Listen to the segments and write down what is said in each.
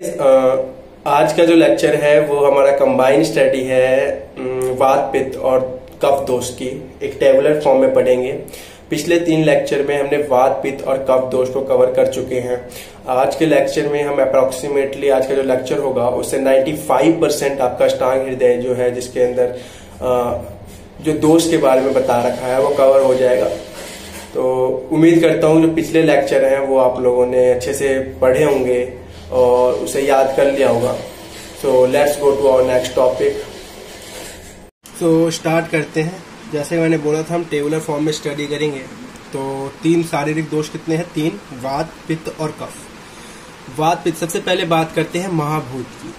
आज का जो लेक्चर है वो हमारा कंबाइंड स्टडी है वात पित्त और कफ दोष की। एक टेबुलर फॉर्म में पढ़ेंगे। पिछले 3 लेक्चर में हमने वात पित्त और कफ दोष को कवर कर चुके हैं। आज के लेक्चर में हम अप्रोक्सीमेटली आज का जो लेक्चर होगा उससे 95% आपका अष्टांग हृदय जो है जिसके अंदर जो दोष के बारे में बता रखा है वो कवर हो जाएगा। तो उम्मीद करता हूँ जो पिछले लेक्चर हैं वो आप लोगों ने अच्छे से पढ़े होंगे और उसे याद कर लिया होगा। So let's go to our next topic. तो स्टार्ट करते हैं। जैसे मैंने बोला था हम टेबुलर फॉर्म में स्टडी करेंगे। तो 3 शारीरिक दोष कितने हैं? 3, वात पित्त और कफ। वात पित्त, सबसे पहले बात करते हैं महाभूत की।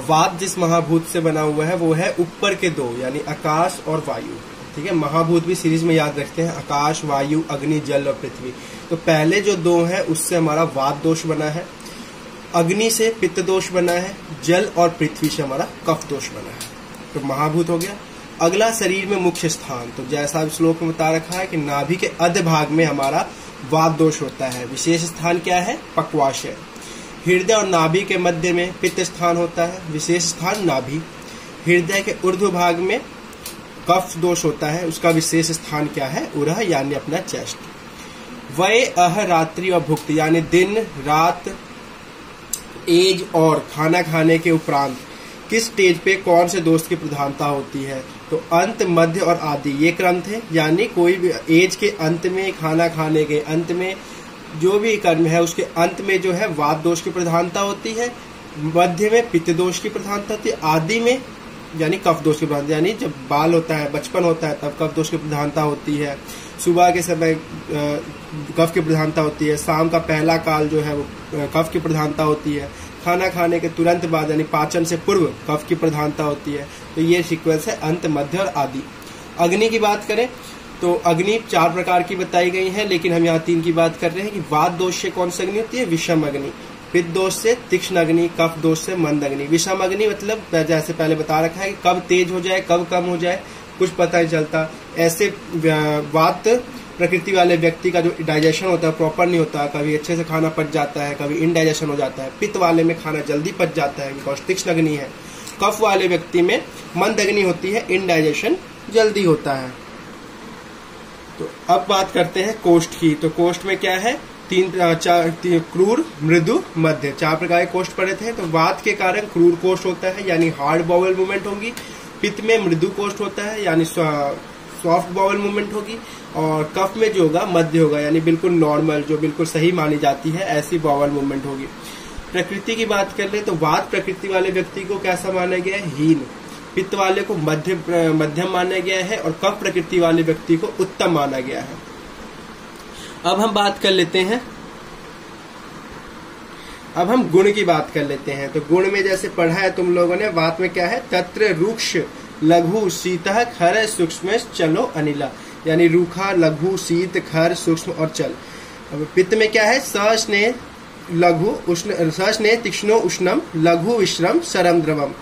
वात जिस महाभूत से बना हुआ है वो है ऊपर के 2 यानी आकाश और वायु। ठीक है, महाभूत भी सीरीज में याद रखते हैं, आकाश, वायु, अग्नि, जल और पृथ्वी। तो पहले जो 2 है उससे हमारा वात दोष बना है, अग्नि से पित्त दोष बना है, जल और पृथ्वी से हमारा कफ दोष बना है। तो महाभूत हो गया। अगला शरीर में मुख्य स्थान, तो जैसा श्लोक में बता रखा है कि नाभि के अध भाग में हमारा वात दोष होता है। विशेष स्थान क्या है? पक्वाशय। हृदय और नाभि के मध्य में पित्त स्थान होता है, विशेष स्थान नाभि। हृदय के ऊर्ध्व भाग में कफ दोष होता है, उसका विशेष स्थान क्या है? उरह यानी अपना चेस्ट। वय अह रात्रि और भुक्त यानी दिन रात, एज और खाना खाने के उपरांत किस स्टेज पे कौन से दोष की प्रधानता होती है? तो अंत, मध्य और आदि ये क्रम थे। यानी कोई भी एज के अंत में, खाना खाने के अंत में, जो भी कर्म है उसके अंत में जो है वात दोष की प्रधानता होती है, मध्य में पित्त दोष की प्रधानता होती है, आदि में यानी कफ दोष की प्रधानता, यानी जब बाल होता है, बचपन होता है तब कफ दोष की प्रधानता होती है। सुबह के समय कफ की प्रधानता होती है, शाम का पहला काल जो है वो कफ की प्रधानता होती है, खाना खाने के तुरंत बाद यानी पाचन से पूर्व कफ की प्रधानता होती है। तो ये सीक्वेंस है अंत, मध्य और आदि। अग्नि की बात करें तो अग्नि 4 प्रकार की बताई गई है, लेकिन हम यहाँ 3 की बात कर रहे हैं कि वात दोष से कौन सी अग्नि होती है? विषम अग्नि। पित्त दोष से तीक्ष्ण अग्नि, कफ दोष से मंद अग्नि। विषम अग्नि मतलब जैसे पहले बता रखा है कि कब तेज हो जाए कब कम हो जाए कुछ पता नहीं चलता। ऐसे वात प्रकृति वाले व्यक्ति का जो डाइजेशन होता है प्रॉपर नहीं होता, कभी अच्छे से खाना पच जाता है, कभी इनडाइजेशन हो जाता है। पित्त वाले में खाना जल्दी पच जाता है बिकॉज तीक्ष्ण अग्नि है। कफ वाले व्यक्ति में मंद अग्नि होती है, इनडाइजेशन जल्दी होता है। तो अब बात करते हैं कोष्ठ की। तो कोष्ठ में क्या है? 3 क्रूर, मृदु, मध्य, 4 प्रकार के कोष्ठ पड़े थे। तो वात के कारण क्रूर कोष्ठ होता है यानी हार्ड बाउल मूवमेंट होगी। पित्त में मृदु कोष्ठ होता है यानी सॉफ्ट बाउल मूवमेंट होगी। और कफ में जो होगा मध्य होगा यानी बिल्कुल नॉर्मल, जो बिल्कुल सही मानी जाती है ऐसी बाउल मूवमेंट होगी। प्रकृति की बात कर ले तो वात प्रकृति वाले व्यक्ति को कैसा माना गया है? हीन। पित्त वाले को मध्यम माना गया है और कफ प्रकृति वाले व्यक्ति को उत्तम माना गया है। अब हम बात कर लेते हैं, अब हम गुण की बात कर लेते हैं। तो गुण में जैसे पढ़ा है तुम लोगों ने, वात में क्या है? तत्र रुक्ष लघु शीतः खर सूक्ष्म चलो अनिला, यानी रूखा, लघु, शीत, खर, सूक्ष्म और चल। अब पित्त में क्या है? सस्नेह लघु उष्ण, सस्नेह तीक्ष्णो उष्णम, लघु विश्रम सरम द्रवम।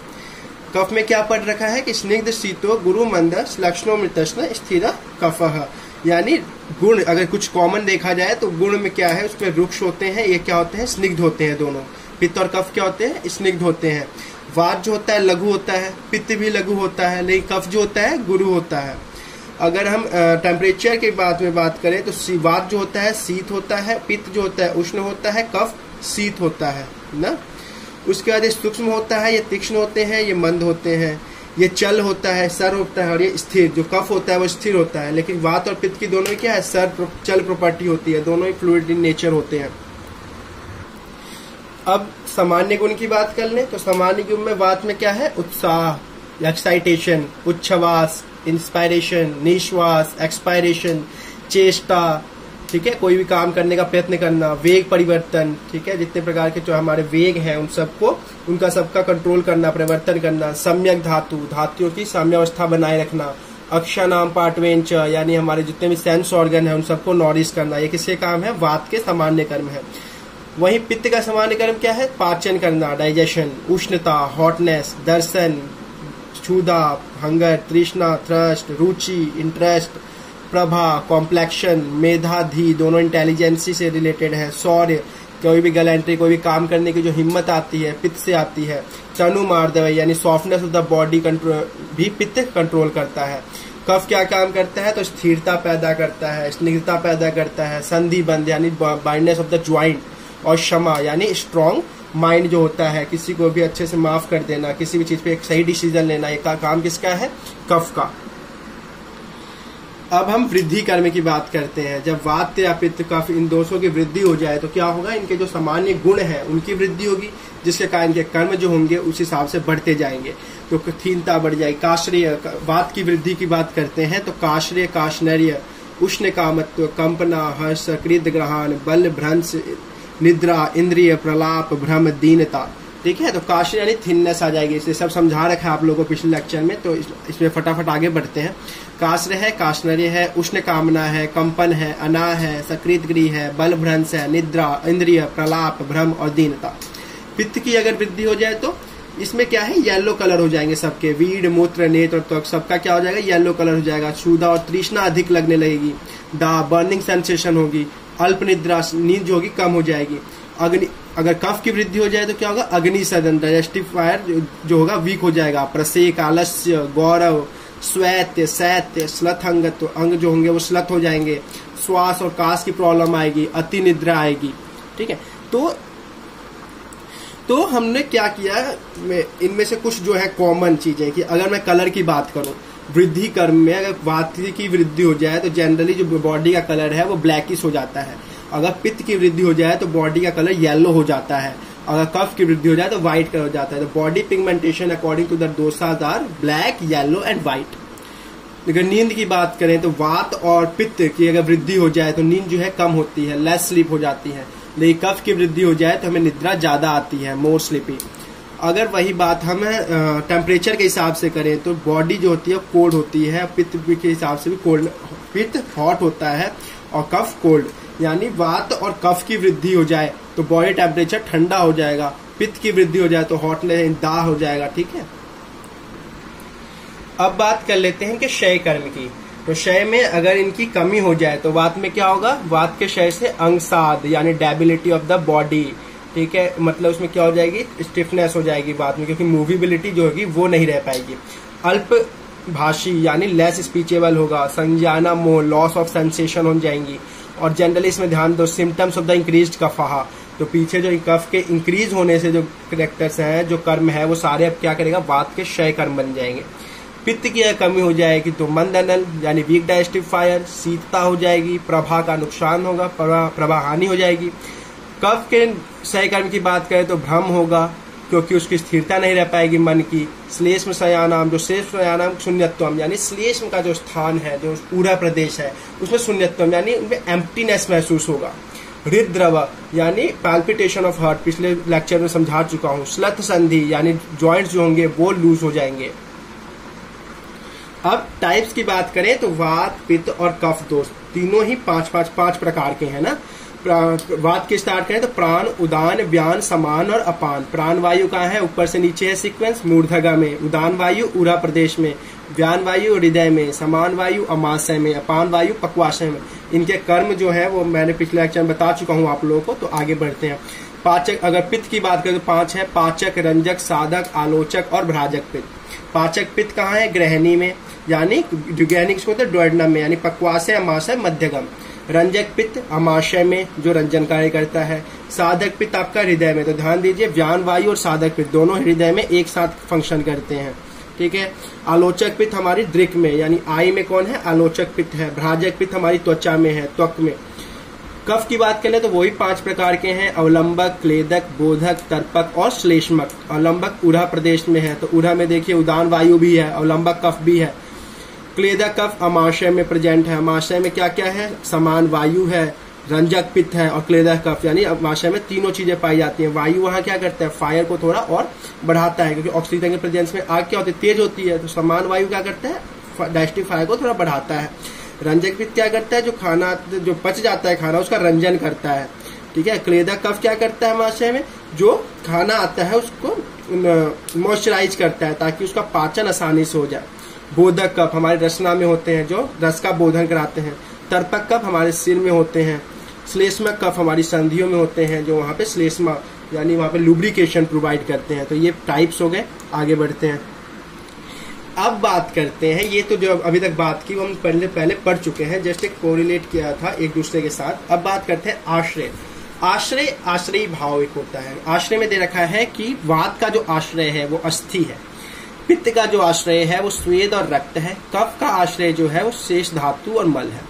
कफ में क्या पढ़ रखा है कि स्निग्ध शीतो गुरु मंद लक्षणों मृतष्ण स्थिर कफः, यानी गुण अगर कुछ कॉमन देखा जाए तो गुण में क्या है? उसमें रुक्ष होते हैं, ये क्या होते हैं? स्निग्ध होते हैं दोनों। पित्त और कफ क्या होते हैं? स्निग्ध होते हैं। वात जो होता है लघु होता है, पित्त भी लघु होता है, लेकिन कफ जो होता है गुरु होता है। अगर हम टेम्परेचर के बात में बात करें तो वात जो होता है शीत होता है, पित्त जो होता है उष्ण होता है, कफ शीत होता है ना। उसके बाद ये सूक्ष्म होता है, ये तीक्ष्ण होते हैं, ये मंद होते हैं, ये चल होता है, सर होता है, और ये स्थिर। जो कफ होता है वो स्थिर होता है, लेकिन वात और पित्त की दोनों ही क्या है? सर चल प्रॉपर्टी होती है, दोनों ही फ्लूइड इन नेचर होते हैं। अब सामान्य गुण की बात कर लें तो सामान्य गुण में वात में क्या है? उत्साह, एक्साइटेशन, उच्छ्वास, इंस्पायरेशन, निश्वास, एक्सपायरेशन, चेष्टा, ठीक है, कोई भी काम करने का प्रयत्न करना, वेग परिवर्तन, ठीक है, जितने प्रकार के जो हमारे वेग हैं उन सबको, उनका सबका कंट्रोल करना, परिवर्तन करना। सम्यक धातु, धातुओं की साम्यावस्था बनाए रखना। अक्षानाम पार्टवेंच यानी हमारे जितने भी सेंस ऑर्गन है उन सबको नॉरिश करना। ये किसके काम है? वात के सामान्य कर्म है। वहीं पित्त का सामान्य कर्म क्या है? पाचन करना, डाइजेशन, उष्णता, हॉटनेस, दर्शन, क्षुधा, हंगर, तृष्णा, थ्रस्ट, रुचि, इंटरेस्ट, प्रभा, कॉम्प्लेक्शन, मेधा, धी, दोनों इंटेलिजेंसी से रिलेटेड है। शौर्य, कोई भी गैलेंट्री, कोई भी काम करने की जो हिम्मत आती है पित्त से आती है। तनु मार्दव यानी softness of the body control भी पित्त कंट्रोल करता है। कफ क्या काम करता है, तो स्थिरता पैदा करता है, स्निग्धता पैदा करता है, संधि बंध यानी बाइंडनेस ऑफ द ज्वाइंट, और क्षमा यानी स्ट्रॉन्ग माइंड जो होता है, किसी को भी अच्छे से माफ कर देना, किसी भी चीज पे एक सही डिसीजन लेना, ये काम किसका है, कफ का। अब हम वृद्धि कर्म की बात करते हैं। जब वात या पित्त कफ इन दोषों की वृद्धि हो जाए तो क्या होगा, इनके जो सामान्य गुण है उनकी वृद्धि होगी, जिसके कारण इनके कर्म जो होंगे उस हिसाब से बढ़ते जाएंगे। तो थीनता बढ़ जाएगी। काश्रेय, वात की वृद्धि की बात करते हैं तो काश्रेय, काशनर्य, उष्ण कामत्व, कंपना, हर्ष, कृत ग्रहण, बल, भ्रंश, निद्रा, इंद्रिय, प्रलाप, भ्रम, दीनता। ठीक है, तो काश्रेय यानी थिननेस आ जाएगी। इसे सब समझा रखा है आप लोगों को पिछले लेक्चर में, तो इसमें फटाफट आगे बढ़ते हैं। काश्रेय है, काशनर्य है, उष्ण कामना है, कंपन है, अना है, सकृत गृह है, बल भ्रंश है, निद्रा, इंद्रिय, प्रलाप, भ्रम और दीनता। पित्त की अगर वृद्धि हो जाए तो इसमें क्या है, येलो कलर हो जाएंगे सबके, वीड, मूत्र, नेत्र और त्वक सबका क्या हो जाएगा, येलो कलर हो जाएगा। क्षुधा और तृष्णा अधिक लगने लगेगी। बर्निंग सेंसेशन होगी। अल्प निद्रा, नींद जो होगी कम हो जाएगी। अग्नि, अगर कफ की वृद्धि हो जाए तो क्या होगा, अग्नि सदन, डाइजेस्टिव फायर जो होगा वीक हो जाएगा। प्रसेक, आलस्य, गौरव, स्वैत्य, शैत्य, श्लथ अंगत्व, अंग जो होंगे वो श्लथ हो जाएंगे। श्वास और काश की प्रॉब्लम आएगी। अति निद्रा आएगी। ठीक है, तो हमने क्या किया, इनमें से कुछ जो है कॉमन चीजें कि अगर मैं कलर की बात करूं, वृद्धि कर्म में अगर वात की वृद्धि हो जाए तो जनरली जो बॉडी का कलर है वो ब्लैकिश हो जाता है। अगर पित्त की वृद्धि हो जाए तो बॉडी का कलर येलो हो जाता है। अगर कफ की वृद्धि हो जाए तो व्हाइट कलर हो जाता है। तो body pigmentation according to the doshas are black, yellow and white. अगर नींद की बात करें तो वात और पित्त की अगर वृद्धि हो जाए तो नींद जो है कम होती है, लेस स्लीप हो जाती है। लेकिन कफ की वृद्धि हो जाए तो हमें निद्रा ज्यादा आती है, मोर स्लीपी। अगर वही बात हम टेम्परेचर के हिसाब से करें तो बॉडी जो होती है कोल्ड होती है, पित्त के हिसाब से भी कोल्ड, पित्त हॉट होता है और कफ कोल्ड। यानी वात और कफ की वृद्धि हो जाए तो बॉडी टेम्परेचर ठंडा हो जाएगा, पित्त की वृद्धि हो जाए तो हॉटनेस, दाह हो जाएगा। ठीक है, अब बात कर लेते हैं कि क्षय कर्म की। तो क्षय में अगर इनकी कमी हो जाए तो वात में क्या होगा, वात के क्षय से अंगसाद यानी डेबिलिटी ऑफ द बॉडी। ठीक है, मतलब उसमें क्या हो जाएगी, स्टिफनेस हो जाएगी बात में, क्योंकि मूविबिलिटी जो होगी वो नहीं रह पाएगी। अल्प भाषी यानी लेस स्पीचेबल होगा। संज्ञाना मोह, लॉस ऑफ सेंसेशन हो जाएंगी। और जनरली इसमें ध्यान दो, सिम्टम्स ऑफ द इंक्रीज्ड कफहा, तो पीछे जो कफ के इंक्रीज होने से जो करेक्टर्स हैं, जो कर्म है, वो सारे अब क्या करेगा, वात के क्षय कर्म बन जाएंगे। पित्त की कमी हो जाएगी तो मंद अनल यानी वीक डाइजेस्टिव फायर, शीतता हो जाएगी, प्रभा का नुकसान होगा, प्रभा हानि हो जाएगी। कफ के क्षय कर्म की बात करें तो भ्रम होगा, क्योंकि उसकी स्थिरता नहीं रह पाएगी मन की। श्लेष्म शयानाम, जो श्लेष्म शयानाम शून्यत्वम यानी श्लेष्म का जो स्थान है, जो पूरा प्रदेश है, उसमें शून्यत्वम यानी उनमें एम्प्टीनेस महसूस होगा। हृद्रव यानी पैल्पिटेशन ऑफ हार्ट, पिछले लेक्चर में समझा चुका हूँ। श्लथ संधि यानी जॉइंट्स जो होंगे वो लूज हो जाएंगे। अब टाइप्स की बात करें तो वात, पित्त और कफ दोष तीनों ही पांच प्रकार के हैं ना। वात की स्टार्ट करें तो प्राण, उदान, व्यान, समान और अपान। प्राण वायु कहाँ है, ऊपर से नीचे है सीक्वेंस, मूर्धगा में। उदान वायु उरा प्रदेश में, व्यान वायु हृदय में, समान वायु अमाशय में, अपान वायु पक्वाशय में। इनके कर्म जो है वो मैंने पिछले लेक्चर में बता चुका हूँ आप लोगों को, तो आगे बढ़ते हैं। पाचक, अगर पित्त की बात करें तो 5 है, पाचक, रंजक, साधक, आलोचक और भ्राजक पित्त। पाचक पित्त कहाँ है, गृहिणी में यानी गृहिणी किसको होता है, डोएडनम में यानी पक्वाशय, अमाशय, मध्यगम। रंजक पित्त अमाशय में जो रंजन कार्य करता है। साधक पित्त आपका हृदय में, तो ध्यान दीजिए व्यान वायु और साधक पित्त दोनों हृदय में एक साथ फंक्शन करते हैं। ठीक है, आलोचक पित्त हमारी दृक में यानी आई में कौन है, आलोचक पित्त है। भ्राजक पित्त हमारी त्वचा में है, त्वक में। कफ की बात करें तो वही 5 प्रकार के हैं, अवलंबक, क्लेदक, बोधक, तर्पक और श्लेष्मक। अवलंबक उरा प्रदेश में है, तो उरा में देखिए उदान वायु भी है, अवलंबक कफ भी है। क्लेदक कफ अमाशय में प्रेजेंट है। अमाशय में क्या क्या है, समान वायु है, रंजक पित्त है और क्लेदक कफ यानी अमाशय में तीनों चीजें पाई जाती हैं। वायु वहां क्या करता है, फायर को थोड़ा और बढ़ाता है, क्योंकि ऑक्सीजन के प्रेजेंस में आग क्या होती है, तेज होती है। तो समान वायु क्या करता है, डाइजेस्टिव फायर को थोड़ा बढ़ाता है। रंजक पित्त क्या करता है, जो खाना जो पच जाता है खाना उसका रंजन करता है। ठीक है, क्लेदक कफ क्या करता है अमाशय में, जो खाना आता है उसको मॉइस्चराइज करता है ताकि उसका पाचन आसानी से हो जाए। बोधक कफ हमारे रचना में होते हैं, जो रस का बोधन कराते हैं। तर्पक कफ हमारे सिर में होते हैं। श्लेष्मा कफ हमारी संधियों में होते हैं, जो वहां पे श्लेष्मा यानी वहां पे लुब्रिकेशन प्रोवाइड करते हैं। तो ये टाइप्स हो गए। आगे बढ़ते हैं। अब बात करते हैं, ये तो जो अभी तक बात की वो हम पहले पढ़ चुके हैं, जस्ट एक कोरिलेट किया था एक दूसरे के साथ। अब बात करते हैं आश्रय। आश्रय आश्रयी भाव एक होता है। आश्रय में दे रखा है कि वात का जो आश्रय है वो अस्थि है, पित्त का जो आश्रय है वो स्वेद और रक्त है, कफ का आश्रय जो है वो शेष धातु और मल है।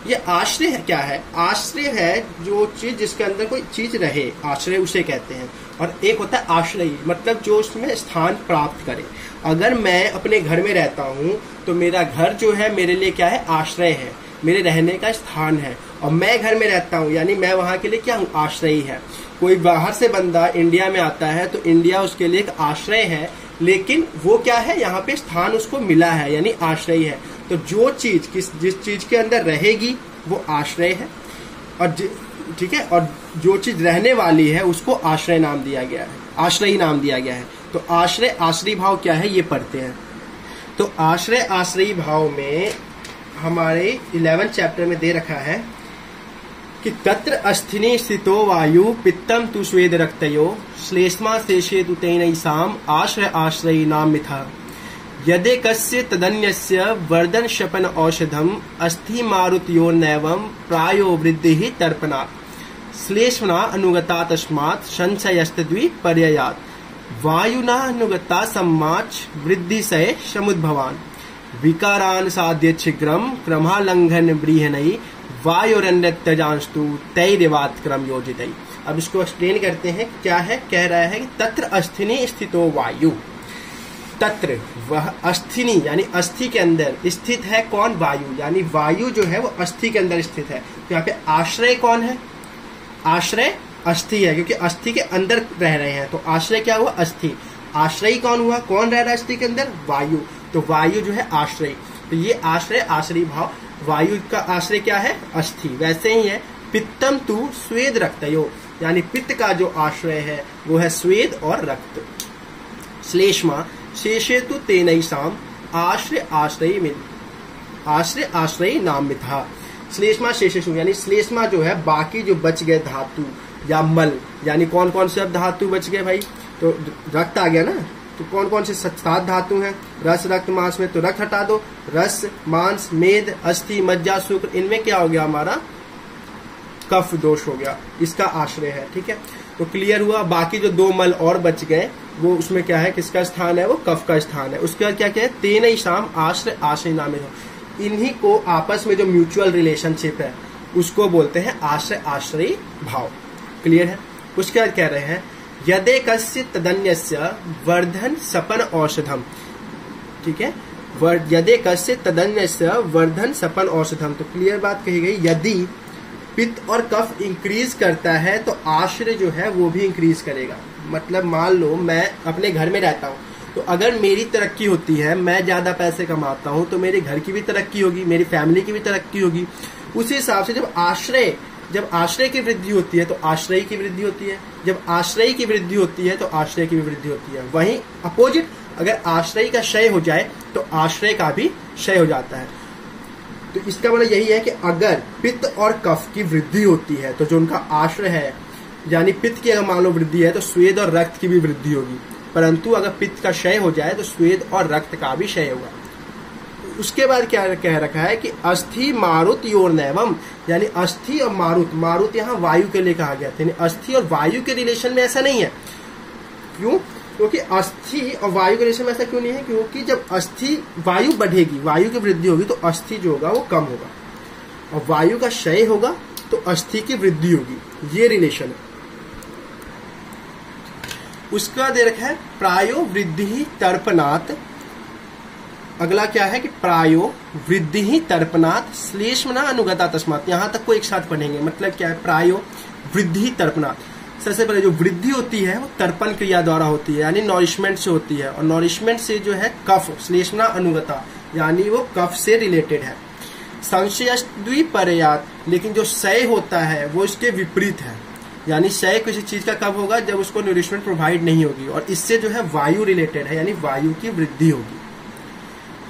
ये आश्रय क्या है? आश्रय है जो चीज जिसके अंदर कोई चीज रहे, आश्रय उसे कहते हैं। और एक होता है आश्रयी, मतलब जो उसमें स्थान प्राप्त करे। अगर मैं अपने घर में रहता हूँ तो मेरा घर जो है मेरे लिए क्या है? आश्रय है, मेरे रहने का स्थान है। और मैं घर में रहता हूँ यानी मैं वहां के लिए क्या हूँ? आश्रयी है। कोई बाहर से बंदा इंडिया में आता है तो इंडिया उसके लिए एक आश्रय है, लेकिन वो क्या है? यहाँ पे स्थान उसको मिला है यानी आश्रय है। तो जो चीज जिस चीज के अंदर रहेगी वो आश्रय है, और ठीक है, और जो चीज रहने वाली है उसको आश्रय नाम दिया गया है, आश्रयी नाम दिया गया है। तो आश्रय आश्रयी भाव क्या है ये पढ़ते हैं। तो आश्रय आश्रयी भाव में हमारे 11 चैप्टर में दे रखा है कि तत्र अस्थिनि स्थितो वायु पित्तम तु स्वेद रक्तयो श्लेष्मा शेषेतु तेनैषाम् आश्रय आश्रयी नाम मिथा यदि कस्य तदन्यस्य वर्धन शपन औषधम अस्थि मारुत्यो नैवं प्रायो वृद्धि तर्पणा श्लेष्मना अनुगता तस्मात् संशयस्तद्वि पर्ययात् वायुना अनुगता सम्माच वृद्धि से समुद्भवान् विकारान् साध्य शीघ्रम क्रमालंघन ब्रीहनई वायुरन्यत्यजांस्तु तैरेवात् क्रम योजितई। अब इसको एक्सप्लेन करते हैं। क्या है? कह रहा है कि तत्र अस्थिनि स्थितो वायु। तत्र वह अस्थिनि यानी अस्थि के अंदर स्थित है कौन? वायु। यानी वायु जो है वो अस्थि के अंदर स्थित है। तो यहाँ पे आश्रय कौन है? आश्रय अस्थि है, क्योंकि अस्थि के अंदर रह रहे हैं। तो आश्रय क्या हुआ? अस्थि। आश्रयी कौन हुआ? कौन रह रहा है अस्थि के अंदर? वायु। तो वायु जो है आश्रय। तो ये आश्रय आश्रयी भाव। वायु का आश्रय क्या है? अस्थि। वैसे ही है पित्तम तु स्वेद रक्तयो, यानी पित्त का जो आश्रय है वो है स्वेद और रक्त। श्लेष्मा शेषेतु तेनैषाम् आश्रय आश्रयी नाम मिथा। श्लेष्मा शेषेषु यानी श्लेष्मा जो है बाकी जो बच गए धातु या मल, यानी कौन कौन से अब धातु बच गए भाई? तो रक्त आ गया ना, तो कौन कौन से 7 धातु हैं? रस रक्त मांस में तो रक्त हटा दो, रस मांस मेद अस्थि मज्जा शुक्र, इनमें क्या हो गया? हमारा कफ दोष हो गया, इसका आश्रय है। ठीक है, तो क्लियर हुआ। बाकी जो 2 मल और बच गए वो उसमें क्या है? किसका स्थान है? वो कफ का स्थान है। उसके बाद क्या क्या है? तेनैषाम् आश्रय आश्रयी नाम मिथा। इन्हीं को आपस में जो म्यूचुअल रिलेशनशिप है उसको बोलते हैं आश्रय आश्रयी भाव। क्लियर है? उसके बाद कह रहे हैं यदि कस्य तदन्यस्य वर्धन सपन औषधम। ठीक है, यदि कस्य तदन्यस्य वर्धन सपन औषधम। तो क्लियर बात कही गई, यदि पित्त और कफ इंक्रीज करता है तो आश्रय जो है वो भी इंक्रीज करेगा। मतलब मान लो मैं अपने घर में रहता हूँ, तो अगर मेरी तरक्की होती है, मैं ज्यादा पैसे कमाता हूँ, तो मेरे घर की भी तरक्की होगी, मेरी फैमिली की भी तरक्की होगी। उसी हिसाब से जब आश्रय की वृद्धि होती है तो आश्रय की वृद्धि होती है, जब आश्रय की वृद्धि होती है तो आश्रय की भी वृद्धि होती है। वहीं अपोजिट, अगर आश्रय का क्षय हो जाए तो आश्रय का भी क्षय हो जाता है। तो इसका मतलब यही है कि अगर पित्त और कफ की वृद्धि होती है तो जो उनका आश्रय है, यानी पित्त की अगर मान लो वृद्धि है तो स्वेद और रक्त की भी वृद्धि होगी, परंतु अगर पित्त का क्षय हो जाए तो स्वेद और रक्त का भी क्षय होगा। उसके बाद क्या कह रखा है कि अस्थि मारुत योर नैवम, यानी अस्थि और मारुत, मारुत यहाँ वायु के लिए कहा गया था, यानी अस्थि और वायु के रिलेशन में ऐसा नहीं है। क्यों? क्योंकि अस्थि और वायु के रिलेशन में ऐसा क्यों नहीं है? क्योंकि जब अस्थि वायु बढ़ेगी, वायु की वृद्धि होगी तो अस्थि जो होगा वो कम होगा, और वायु का क्षय होगा तो अस्थि की वृद्धि होगी। ये रिलेशन है। उसका दे रखा है प्रायो वृद्धि तर्पणात्। अगला क्या है कि प्रायो वृद्धि तर्पणात् श्लेष्मना अनुगता तस्मात्। यहां तक को एक साथ पढ़ेंगे। मतलब क्या है? प्रायो वृद्धि तर्पणात्। सबसे पहले जो वृद्धि होती है वो तर्पण क्रिया द्वारा होती है, यानी नॉरिशमेंट से होती है, और नॉरिशमेंट से जो है कफ, श्लेष्मना अनुगता, यानी वो कफ से रिलेटेड है। संशयस्त्वी पर्यात, लेकिन जो क्षय होता है वो इसके विपरीत है, यानी क्षय किसी चीज का कब होगा? जब उसको न्यूट्रिशन प्रोवाइड नहीं होगी, और इससे जो है वायु रिलेटेड है, यानी वायु की वृद्धि होगी।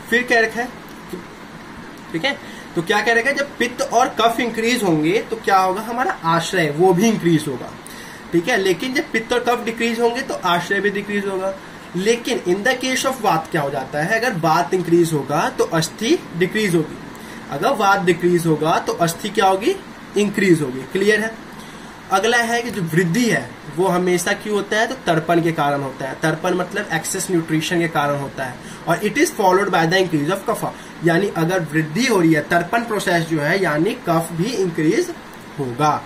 फिर क्या रखा है? ठीक है, तो क्या करेगा, जब पित्त और कफ इंक्रीज होंगे तो क्या होगा, हमारा आश्रय वो भी इंक्रीज होगा, ठीक है। लेकिन जब पित्त और कफ डिक्रीज होंगे तो आश्रय भी डिक्रीज होगा। लेकिन इन द केस ऑफ वात क्या हो जाता है, अगर वात इंक्रीज होगा तो अस्थि डिक्रीज होगी, अगर वात डिक्रीज होगा तो अस्थि क्या होगी, इंक्रीज होगी। क्लियर है। अगला है कि जो वृद्धि है वो हमेशा क्यों होता है, तो तर्पण के कारण होता है। तर्पण मतलब एक्सेस न्यूट्रिशन के कारण होता है, और it is followed by the increase of kapha. यानी अगर वृद्धि हो रही है, तर्पण प्रोसेस जो है, यानी कफ भी इंक्रीज होगा।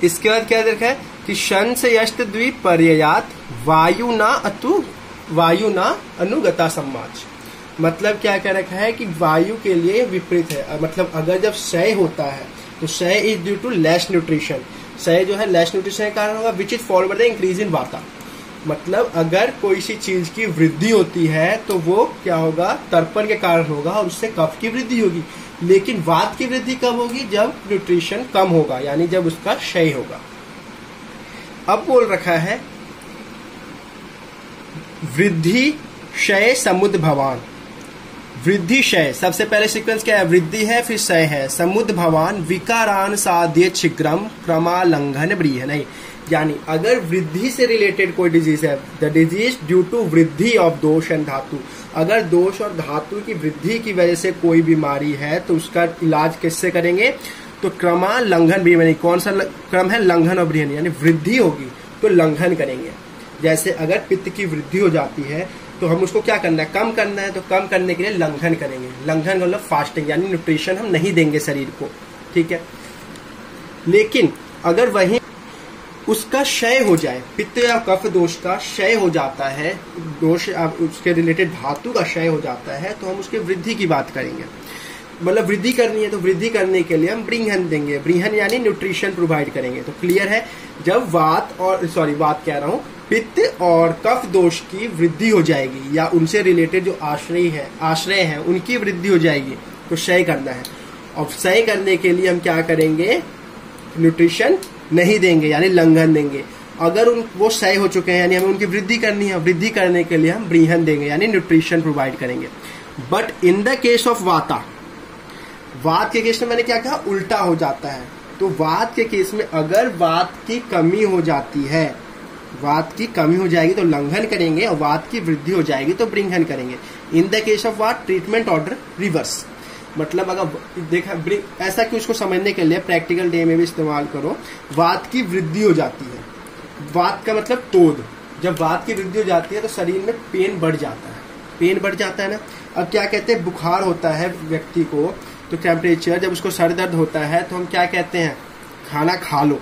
इसके बाद क्या देखा है कि शन से यष्ट द्वीप पर्यायात वायु ना अनुगता सम्माच। मतलब क्या कह रखा है कि वायु के लिए विपरीत है। मतलब अगर जब क्षय होता है तो kshaya is due to less nutrition, क्षय जो है लेस न्यूट्रिशन के कारण होगा, which is followed by the increase in vata. मतलब अगर कोई सी चीज की वृद्धि होती है तो वो क्या होगा, तर्पण के कारण होगा और उससे कफ की वृद्धि होगी। लेकिन वात की वृद्धि कब होगी, जब न्यूट्रिशन कम होगा, यानी जब उसका क्षय होगा। अब बोल रखा है वृद्धि क्षय समुद्र भवान। वृद्धि क्षय, सबसे पहले सीक्वेंस क्या है, वृद्धि है फिर क्षय है। समुद्र भवान विकारान साध्य छिग्रम क्रमालंघन ब्रीह। नहीं, यानी अगर वृद्धि से रिलेटेड कोई डिजीज है, द डिजीज ड्यू टू वृद्धि ऑफ दोष एंड धातु। अगर दोष और धातु की वृद्धि की वजह से कोई बीमारी है तो उसका इलाज किससे करेंगे, तो क्रमालंघन ब्रीह। यानी कौन सा क्रम है, लंघन और ब्रीह। यानी वृद्धि होगी तो लंघन करेंगे। जैसे अगर पित्त की वृद्धि हो जाती है तो हम उसको क्या करना है, कम करना है, तो कम करने के लिए लंघन करेंगे। लंघन मतलब फास्टिंग, यानी न्यूट्रिशन हम नहीं देंगे शरीर को, ठीक है। लेकिन अगर वहीं उसका क्षय हो जाए, पित्त या कफ दोष का क्षय हो जाता है, दोष उसके रिलेटेड धातु का क्षय हो जाता है, तो हम उसके वृद्धि की बात करेंगे। मतलब वृद्धि करनी है तो वृद्धि करने के लिए हम ब्रीहन देंगे। ब्रीहन यानी न्यूट्रिशन प्रोवाइड करेंगे। तो क्लियर है, जब वात पित्त और कफ दोष की वृद्धि हो जाएगी या उनसे रिलेटेड जो आश्रय है उनकी वृद्धि हो जाएगी तो क्षय करना है। और क्षय करने के लिए हम क्या करेंगे, न्यूट्रिशन नहीं देंगे, यानी लंघन देंगे। अगर वो क्षय हो चुके हैं यानी हमें उनकी वृद्धि करनी है, वृद्धि करने के लिए हम ब्रीहन देंगे, यानी न्यूट्रिशन प्रोवाइड करेंगे। But in the case of वाता, वात के केस में मैंने क्या कहा, उल्टा हो जाता है। तो वात के केस में अगर वात की कमी हो जाती है, वात की कमी हो जाएगी तो लंघन करेंगे, और वात की वृद्धि हो जाएगी तो ब्रिंघन करेंगे। इन द केस ऑफ वात ट्रीटमेंट ऑर्डर रिवर्स। मतलब अगर देखा ऐसा कि उसको समझने के लिए प्रैक्टिकल डे में भी इस्तेमाल करो। वात की वृद्धि हो जाती है, वात का मतलब तोद। जब वात की वृद्धि हो जाती है तो शरीर में पेन बढ़ जाता है, पेन बढ़ जाता है ना। अब क्या कहते हैं, बुखार होता है व्यक्ति को तो टेम्परेचर, जब उसको सर दर्द होता है तो हम क्या कहते हैं, खाना खा लो,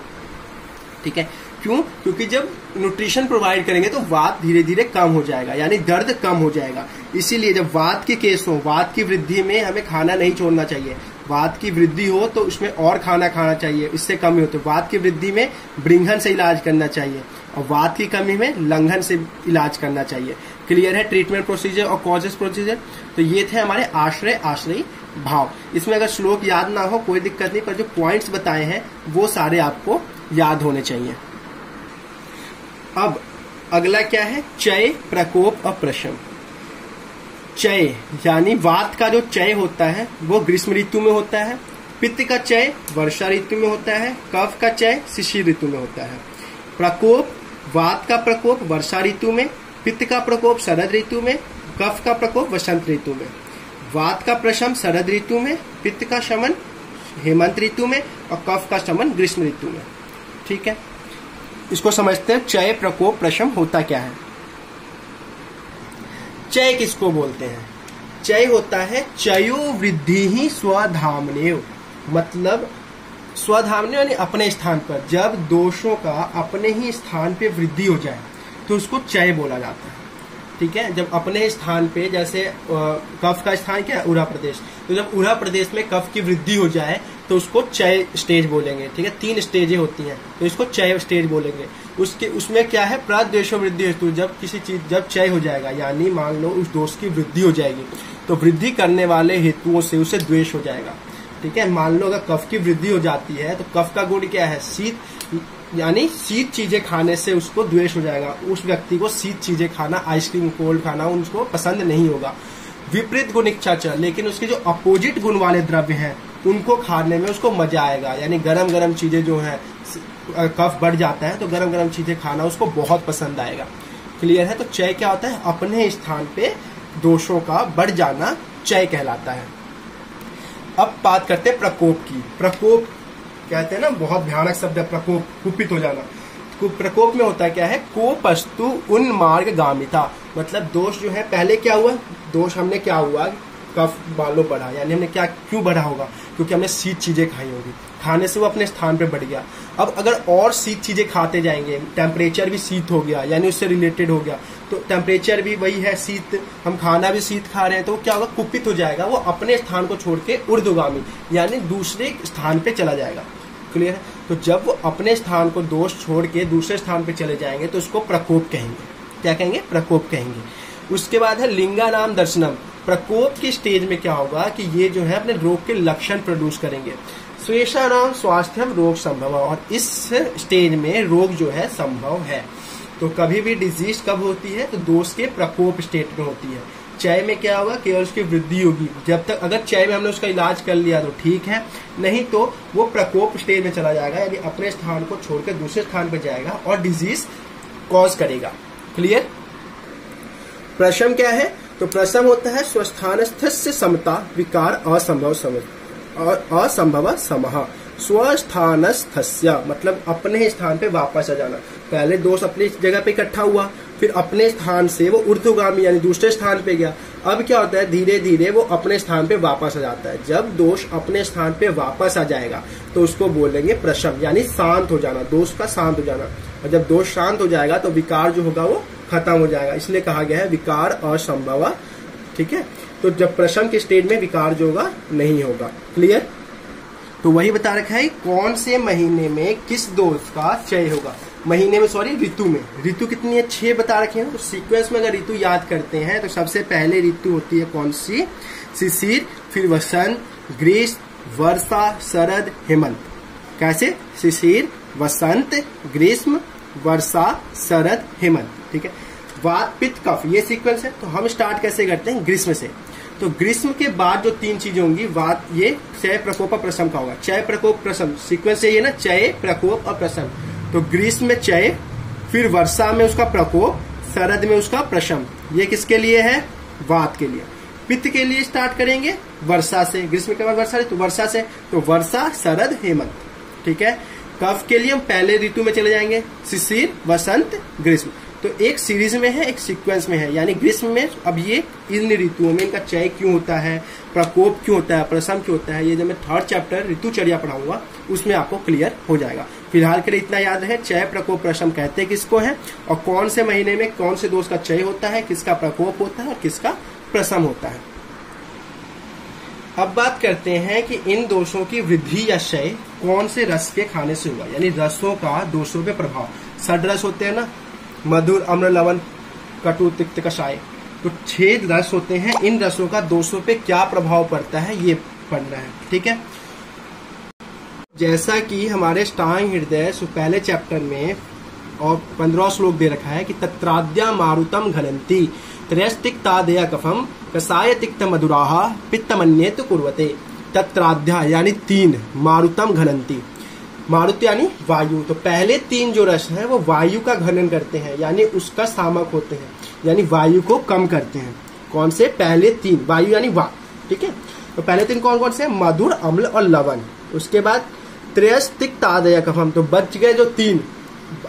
ठीक है। क्यों, क्योंकि जब न्यूट्रिशन प्रोवाइड करेंगे तो वात धीरे धीरे कम हो जाएगा, यानी दर्द कम हो जाएगा। इसीलिए जब वात के केस हो, वात की वृद्धि में हमें खाना नहीं छोड़ना चाहिए। वात की वृद्धि हो तो उसमें और खाना खाना चाहिए, इससे कमी हो तो वात की वृद्धि में ब्रिंघन से इलाज करना चाहिए, और वात की कमी में लंघन से इलाज करना चाहिए। क्लियर है ट्रीटमेंट प्रोसीजर और कॉजेस प्रोसीजर। तो ये थे हमारे आश्रय आश्रयी भाव। इसमें अगर श्लोक याद ना हो कोई दिक्कत नहीं, पर जो पॉइंट्स बताए हैं वो सारे आपको याद होने चाहिए। अब अगला क्या है, चय, प्रकोप और प्रशम। चय यानी वात का जो चय होता है वो ग्रीष्म ऋतु में होता है, पित्त का चय वर्षा ऋतु में होता है, कफ का चय शिशिर ऋतु में होता है। प्रकोप, वात का प्रकोप वर्षा ऋतु में, पित्त का प्रकोप शरद ऋतु में, कफ का प्रकोप वसंत ऋतु में। वात का प्रशम शरद ऋतु में, पित्त का शमन हेमंत ऋतु में, और कफ का शमन ग्रीष्म ऋतु में। ठीक है, इसको समझते हैं चय, प्रकोप, प्रशम होता क्या है। चय किसको बोलते हैं, चय होता है चयो वृद्धि ही स्वधामनेव। मतलब स्वधामने यानी अपने स्थान पर, जब दोषों का अपने ही स्थान पे वृद्धि हो जाए तो उसको चय बोला जाता है। ठीक है, जब अपने स्थान पे, जैसे कफ का स्थान क्या है, उरा प्रदेश, तो जब उरा प्रदेश में कफ की वृद्धि हो जाए तो उसको चय स्टेज बोलेंगे। ठीक है, 3 स्टेजें होती हैं तो इसको चय स्टेज बोलेंगे। उसमें क्या है, प्राद्वेष वृद्धि हेतु, जब किसी चीज जब चय हो जाएगा, यानी मान लो उस दोष की वृद्धि हो जाएगी तो वृद्धि करने वाले हेतुओं से उसे द्वेष हो जाएगा। ठीक है, मान लो अगर कफ की वृद्धि हो जाती है तो कफ का गुण क्या है, शीत, यानी शीत चीजें खाने से उसको द्वेष हो जाएगा। उस व्यक्ति को शीत चीजें खाना, आइसक्रीम, कोल्ड खाना उसको पसंद नहीं होगा। विपरीत गुण इच्छा च, लेकिन उसके जो अपोजिट गुण वाले द्रव्य हैं उनको खाने में उसको मजा आएगा। यानी गरम गरम चीजें जो है, कफ बढ़ जाता है तो गरम गरम चीजें खाना उसको बहुत पसंद आएगा। क्लियर है? तो चय क्या होता है? अपने स्थान पे दोषों का बढ़ जाना चय कहलाता है। अब बात करते हैं प्रकोप की। प्रकोप कहते हैं ना, बहुत भयानक शब्द है प्रकोप, कुपित हो जाना। प्रकोप में होता है क्या है? कोपस्तु उन्मार्ग गामिता, मतलब दोष जो है, पहले क्या हुआ? दोष हमने क्या हुआ? कफ मान लो बढ़ा, यानी हमने क्या, क्यों बढ़ा होगा? क्योंकि हमने शीत चीजें खाई होगी, खाने से वो अपने स्थान पे बढ़ गया। अब अगर और शीत चीजें खाते जाएंगे, टेम्परेचर भी शीत हो गया, यानी उससे रिलेटेड हो गया, तो टेम्परेचर भी वही है शीत, हम खाना भी शीत खा रहे हैं, तो क्या होगा? कुपित हो जाएगा, वो अपने स्थान को छोड़ के ऊर्ध्वगामी यानी दूसरे स्थान पे चला जाएगा। क्लियर है? तो जब वो अपने स्थान को दोष छोड़ के दूसरे स्थान पे चले जाएंगे तो उसको प्रकोप कहेंगे। क्या कहेंगे? प्रकोप कहेंगे। उसके बाद है लिंगा नाम दर्शनम। प्रकोप की स्टेज में क्या होगा कि ये जो है अपने रोग के लक्षण प्रोड्यूस करेंगे। स्वेशा नाम स्वास्थ्यम रोग संभव, और इस स्टेज में रोग जो है संभव है। तो कभी भी डिजीज कब होती है? तो दोष के प्रकोप स्टेट में होती है। चय में क्या होगा? केवल उसकी वृद्धि होगी। जब तक अगर चय में हमने उसका इलाज कर लिया तो ठीक है, नहीं तो वो प्रकोप स्टेज में चला जाएगा, यानी अपने स्थान को छोड़कर दूसरे स्थान पर जाएगा और डिजीज कॉज करेगा। क्लियर? प्रशम क्या है? तो प्रशम होता है स्वस्थानस्थस्य समता विकार असंभव असंभव समः। स्वस्थानस्थस्य मतलब अपने स्थान पे वापस आ जाना। पहले दोष अपनी जगह पे इकट्ठा हुआ, फिर अपने स्थान से वो ऊर्ध्वगामी यानी दूसरे स्थान पे गया। अब क्या होता है? धीरे धीरे वो अपने स्थान पे वापस आ जाता है। जब दोष अपने स्थान पे वापस आ जाएगा तो उसको बोलेंगे प्रशम, यानी शांत हो जाना, दोष का शांत हो जाना। और जब दोष शांत हो जाएगा तो विकार जो होगा वो खत्म हो जाएगा, इसलिए कहा गया है विकार असंभव। ठीक है? तो जब प्रशम के स्टेज में विकार जो होगा नहीं होगा। क्लियर? तो वही बता रखा है कौन से महीने में किस दोष का क्षय होगा। महीने में, सॉरी, ऋतु में। ऋतु कितनी है? 6 बता रखे हैं। तो सीक्वेंस में अगर ऋतु याद करते हैं तो सबसे पहले ऋतु होती है कौन सी? शिशिर, फिर वसंत, ग्रीष्म, वर्षा, शरद, हेमंत। कैसे? शिशिर, वसंत, ग्रीष्म, वर्षा, शरद, हेमंत। ठीक है? वात, पित्त, कफ, ये सीक्वेंस है। तो हम स्टार्ट कैसे करते हैं? ग्रीष्म से। तो ग्रीष्म के बाद जो 3 चीजें होंगी, वात, ये चय, प्रकोप और प्रशम का होगा। चय, प्रकोप, प्रशम सीक्वेंस है ये ना, चय, प्रकोप और प्रशम। तो ग्रीष्म में चय, फिर वर्षा में उसका प्रकोप, शरद में उसका प्रशम। ये किसके लिए है? वात के लिए। पित्त के लिए स्टार्ट करेंगे वर्षा से। ग्रीष्म के बाद वर्षा, तो वर्षा से, तो वर्षा, शरद, हेमंत। ठीक है? कफ के लिए हम पहले ऋतु में चले जाएंगे, शिशिर, वसंत, ग्रीष्म। तो एक सीरीज में है, एक सीक्वेंस में है। यानी ग्रीष्म में अब ये इन ऋतुओं में इनका चय क्यों होता है, प्रकोप क्यों होता है, प्रशम क्यों होता है, ये जब मैं 3rd चैप्टर ऋतुचर्या पढ़ाऊंगा उसमें आपको क्लियर हो जाएगा। फिलहाल के लिए इतना याद है, चय, प्रकोप, प्रशम कहते किसको है, और कौन से महीने में कौन से दोष का चय होता है, किसका प्रकोप होता है और किसका प्रशम होता है। अब बात करते हैं कि इन दोषों की वृद्धि या क्षय कौन से रस के खाने से हुआ, यानी रसों का दोषों पे प्रभाव। 6 रस होते हैं ना, मधुर, अम्ल, लवण, कटु, तिक्त, कषाय। तो 6 रस होते हैं। इन रसों का दोषों पे क्या प्रभाव पड़ता है ये पढ़ना है। ठीक है? जैसा कि हमारे अष्टांग हृदय पहले चैप्टर में और 15 श्लोक दे रखा है कि तत्राद्या मारुतम घनंती त्रयस्तिक्तादया कफम कसाय तिक्त मधुराहा पित्तमन्येत कुर्वते। तत्राद्या यानी 3, मारुतम घनंती, मारुत यानी वायु। तो पहले 3 जो रस हैं वो वायु का घनन करते हैं, यानी उसका सामक होते हैं, यानी वायु को कम करते हैं। कौन से? पहले 3, वायु यानी वा। ठीक है? तो पहले 3 कौन कौन से? मधुर, अम्ल और लवण। उसके बाद त्रयस्तिक्तादय कफम, तो बच गए जो 3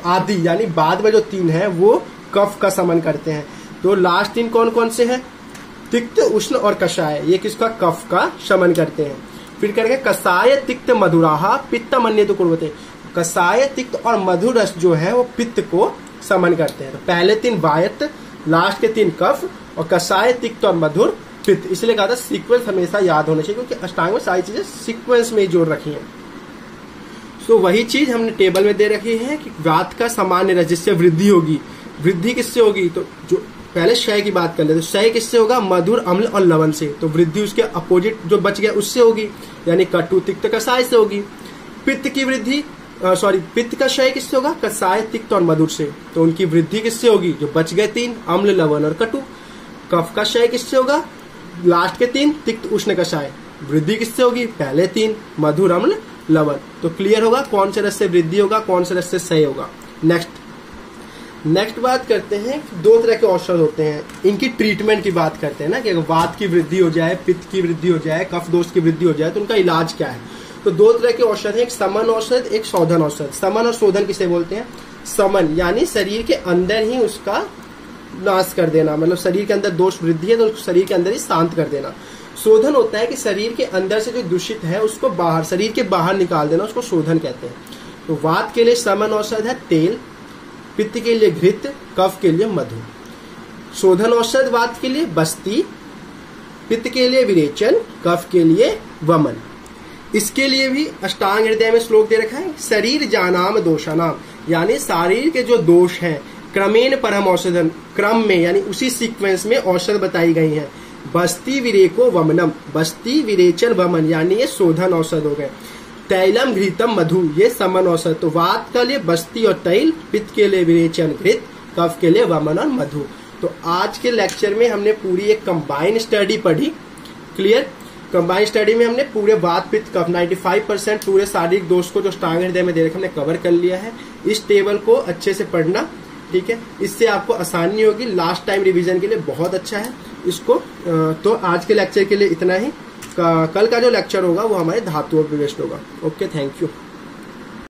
आदि, यानी बाद में जो 3 है वो कफ का समन करते हैं। तो लास्ट 3 कौन कौन से हैं? तिक्त, उष्ण और कषाय, ये किसका? कफ का शमन करते हैं। फिर करके कसाय, तिक्त, मधुराहा पित्तमन्येत कुर्वते। कसाय, तिक्त और मधुर रस जो है वो पित्त को समन करते हैं। तो पहले 3 वायत, लास्ट के 3 कफ, और कसाय, तिक्त और मधुर पित्त। इसलिए कहा था सीक्वेंस हमेशा याद होना चाहिए, क्योंकि अष्टांग में सारी चीजें सीक्वेंस में जोड़ रखी हैं। तो वही चीज हमने टेबल में दे रखी है कि वात का सामान्य रस जिससे वृद्धि होगी। वृद्धि किससे होगी? तो जो पहले क्षय की बात कर ले, तो क्षय किससे होगा? मधुर, अम्ल और लवण से। तो वृद्धि उसके अपोजिट जो बच गया उससे होगी, यानी कटु, तिक्त, कषाय से होगी। पित्त की वृद्धि, पित्त का क्षय किससे होगा? कषाय, तिक्त और मधुर से। तो उनकी वृद्धि किससे होगी? जो बच गए 3, अम्ल, लवण और कटु। कफ का क्षय किससे होगा? लास्ट के 3 तिक्त उष्ण कषाय, वृद्धि किससे होगी, पहले 3 मधुर अम्ल लवण। तो क्लियर होगा कौन से रस से वृद्धि होगा, कौन से रस से क्षय होगा। नेक्स्ट बात करते हैं, 2 तरह के औषध होते हैं, इनकी ट्रीटमेंट की बात करते हैं ना, कि अगर वात की वृद्धि हो जाए, पित्त की वृद्धि हो जाए, कफ दोष की वृद्धि हो जाए तो उनका इलाज क्या है। तो 2 तरह के औषध है, एक समन औषध, एक शोधन औषध। समन और शोधन किसे बोलते हैं, समन यानी शरीर के अंदर ही उसका नाश कर देना, मतलब शरीर के अंदर दोष वृद्धि है तो शरीर के अंदर ही शांत कर देना। शोधन होता है कि शरीर के अंदर से जो दूषित है उसको बाहर, शरीर के बाहर निकाल देना, उसको शोधन कहते हैं। तो वात के लिए समन औषध है तेल, पित्त के लिए घृत, कफ के लिए मधु। शोधन औषध वात के लिए बस्ती, पित्त के लिए विरेचन, कफ के लिए वमन। इसके लिए भी अष्टांग हृदय में श्लोक दे रखा है, शरीर जानाम दोषानाम, यानी शरीर के जो दोष हैं क्रमेण परम औषधन, क्रम में यानी उसी सीक्वेंस में औषध बताई गई हैं। बस्ती विरेको वमनम, बस्ती विरेचन वमन यानी ये शोधन औषध हो गए। तैलम घृतम मधु, ये समन औषध। तो वात के लिए बस्ती और तैल, पित्त के लिए विरेचन घृत, कफ के लिए वमन और मधु। तो आज के लेक्चर में हमने पूरी एक कंबाइन स्टडी पढ़ी। क्लियर, कंबाइन स्टडी में हमने पूरे वात पित्त कफ 95% पूरे शारीरिक दोष को जो अष्टांग हृदय में दे रखे हमने कवर कर लिया है। इस टेबल को अच्छे से पढ़ना, ठीक है, इससे आपको आसानी होगी, लास्ट टाइम रिवीजन के लिए बहुत अच्छा है इसको। तो आज के लेक्चर के लिए इतना ही। कल का जो लेक्चर होगा वो हमारे धातुओं पर बेस्ड होगा। Okay, thank you.